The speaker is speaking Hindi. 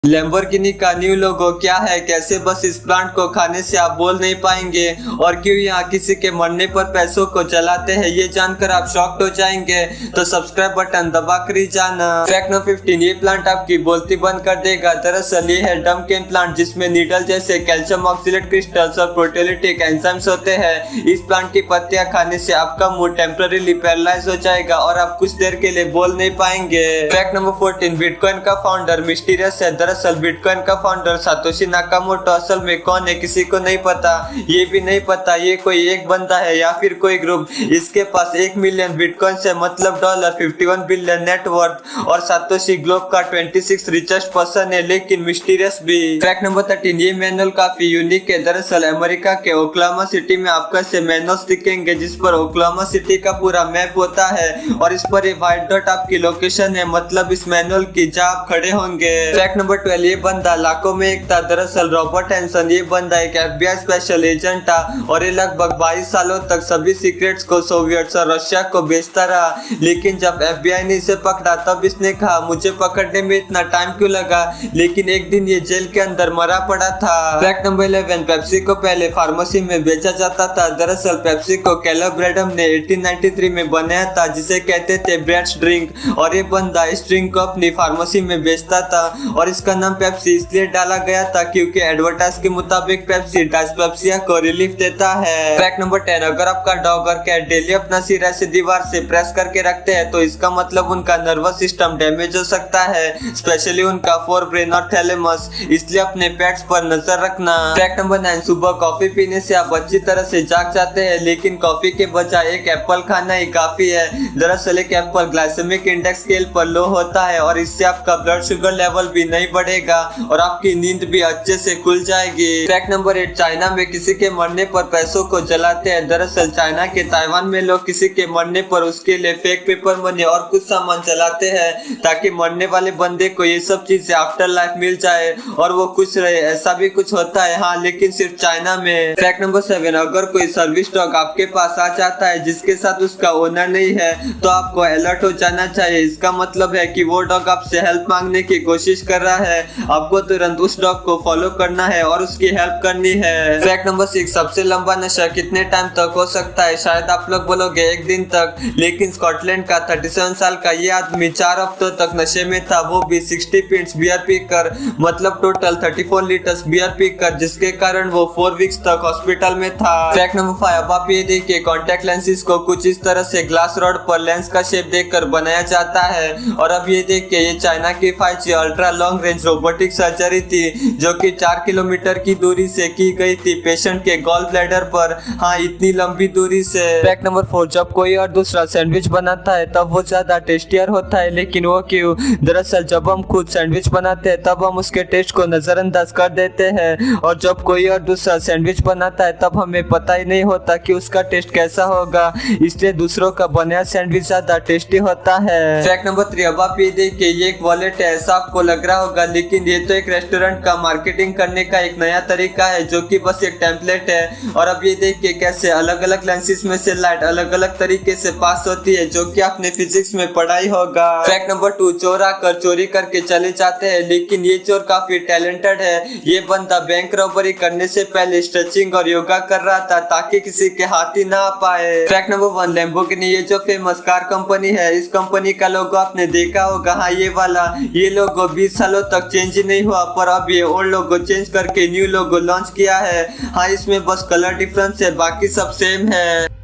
लैम्बोर्गिनी का न्यू लोगो क्या है, कैसे बस इस प्लांट को खाने से आप बोल नहीं पाएंगे और क्यों यहाँ किसी के मरने पर पैसों को जलाते हैं, ये जानकर आप शॉक्ड हो जाएंगे। तो सब्सक्राइब बटन दबा कर ही जाना। फैक्ट नंबर 15, ये प्लांट आपकी बोलती बंद कर देगा। दरअसल ये है डम्पकिन प्लांट, जिसमें नीडल जैसे कैल्शियम ऑक्सीलेट क्रिस्टल्स और प्रोटेलिटिक एंजाइम्स होते हैं। इस प्लांट की पत्तियां खाने से आपका मुंह टेम्पररीली पैरालाइज हो जाएगा और आप कुछ देर के लिए बोल नहीं पाएंगे। फैक्ट नंबर 14, बिटकॉइन का फाउंडर मिस्टीरियस है। दरअसल बिटकॉइन का फाउंडर सातोशी नाकामोटो असल में कौन है किसी को नहीं पता। ये भी नहीं पता ये कोई एक बंदा है या फिर कोई ग्रुप। इसके पास 1 मिलियन बिटकॉइन से मतलब $51 बिलियन नेटवर्थ और सातोशी ग्लोब का 26 रिचेस्ट पर्सन है, लेकिन मिस्टीरियस भी। फैक्ट नंबर 13, ये मैनुअल काफी यूनिक है। दरअसल अमेरिका के ओक्लाहोमा सिटी में आपको से मैनुअल्स दिखेंगे जिस पर ओक्लाहोमा सिटी का पूरा मैप होता है और इस पर ये व्हाइट डॉट आपकी लोकेशन है, मतलब इस मैनुअल की जहाँ आप खड़े होंगे। फैक्ट नंबर 12, ये बंदा लाखों में एक था। दरअसल रॉबर्ट हैंसन ये बंदा एक FBI स्पेशल एजेंट था और ये लगभग 22 सालों तक सभी सीक्रेट्स को सोवियट्स और रशिया को बेचता रहा। लेकिन जब FBI ने इसे पकड़ा तब इसने कहा मुझे पकड़ने में इतना टाइम क्यों लगा, लेकिन एक दिन ये जेल के अंदर मरा पड़ा था। फैक्ट नंबर 11, पेप्सी को पहले फार्मेसी में बेचा जाता था। दरअसल पेप्सी को कैलो ब्रैडम ने 1893 में बनाया था, जिसे कहते थे ब्रैड्स ड्रिंक, और ये बंदा इस ड्रिंक को अपनी फार्मेसी में बेचता था और इसका नाम पेप्सी इसलिए डाला गया था क्योंकि एडवर्टाइज के मुताबिक पेप्सी डायस्पेप्सिया को रिलीफ देता है। फैक्ट नंबर 10, अगर आपका डॉग और कैट डेली अपना सिर ऐसे दीवार से प्रेस करके रखते हैं तो इसका मतलब उनका नर्वस सिस्टम डैमेज हो सकता है, स्पेशली उनका फोर ब्रेन और थैलेमस, इसलिए अपने पेट्स पर नजर रखना। फैक्ट नंबर 9, सुबह कॉफी पीने से आप अच्छी तरह से जाग जाते हैं, लेकिन कॉफी के बजाय एक एप्पल खाना ही काफी है। दरअसल एक एप्पल ग्लाइसेमिक इंडेक्स स्केल पर लो होता है और इससे आपका ब्लड शुगर लेवल भी नहीं बढ़ेगा और आपकी नींद भी अच्छे से खुल जाएगी। फैक्ट नंबर 8, चाइना में किसी के मरने पर पैसों को जलाते हैं। दरअसल चाइना के ताइवान में लोग किसी के मरने पर उसके लिए फेक पेपर मनी और कुछ सामान जलाते हैं ताकि मरने वाले बंदे को ये सब चीजें आफ्टर लाइफ मिल जाए और वो खुश रहे। ऐसा भी कुछ होता है हाँ, लेकिन सिर्फ चाइना में। फैक्ट नंबर 7, अगर कोई सर्विस डॉग आपके पास आ जाता है जिसके साथ उसका ओनर नहीं है तो आपको अलर्ट हो जाना चाहिए। इसका मतलब है कि वो डॉग आपसे हेल्प मांगने की कोशिश कर रहा है। आपको तुरंत उस डॉग को फॉलो करना है और उसकी हेल्प करनी है। फैक्ट नंबर 6, सबसे लंबा नशा कितने टाइम तक हो सकता है? शायद आप लोग बोलोगे 1 दिन तक, लेकिन स्कॉटलैंड का 37 साल का ये आदमी 4 हफ्तों तक नशे में था, वो भी 60 पिंट्स बियर पीकर, मतलब टोटल 34 लीटर्स बियर पीकर, जिसके कारण वो 4 वीक्स तक हॉस्पिटल में था। फैक्ट नंबर 5, अब आप ये देखिए कॉन्टेक्ट लेंसेज को कुछ इस तरह से ग्लास रॉड पर लेंस का शेप देकर बनाया जाता है। और अब ये देखिए ये चाइना की 5G ultra long range robotic surgery थी जो कि 4 किलोमीटर की दूरी से की गई थी पेशेंट के गॉल ब्लैडर पर। हाँ, इतनी लंबी दूरी से। फैक्ट नंबर 4, जब कोई और दूसरा सैंडविच बनाता है तब वो ज्यादा टेस्टियर होता है, लेकिन वो क्यों? दरअसल जब हम खुद सैंडविच बनाते हैं तब हम उसके टेस्ट को नजरअंदाज कर देते हैं और जब कोई और दूसरा सैंडविच बनाता है तब हमें पता ही नहीं होता कि उसका टेस्ट कैसा होगा, इसलिए दूसरों का बनाया सैंडविच ज्यादा टेस्टी होता है। फैक्ट नंबर 3, अब आप ये देखिए ये एक वॉलेट है। ऐसा आपको लग रहा होगा, लेकिन ये तो एक रेस्टोरेंट का मार्केटिंग करने का एक नया तरीका है जो कि बस एक टेम्पलेट है। और अब ये देखिए कैसे अलग अलग लेंसेज में से लाइट अलग अलग तरीके से पास होती है, जो कि आपने फिजिक्स में पढ़ाई होगा। फैक्ट नंबर 2, चोर आकर चोरी करके चले जाते हैं, लेकिन ये चोर काफी टैलेंटेड है। ये बंदा बैंक रॉबरी करने से पहले स्ट्रेचिंग और योगा कर रहा था ताकि किसी के हाथ ही ना आ पाए। फैक्ट नंबर 1, लैम्बोर्गिनी ये जो फेमस कार कंपनी है, इस कंपनी का लोगो आपने देखा होगा, हाँ ये वाला। ये लोगो 20 सालों तक चेंज ही नहीं हुआ, पर अब ये ओल्ड लोगो चेंज करके न्यू लोगो लॉन्च किया है। हाँ, इसमें बस कलर डिफरेंस है, बाकी सब सेम है।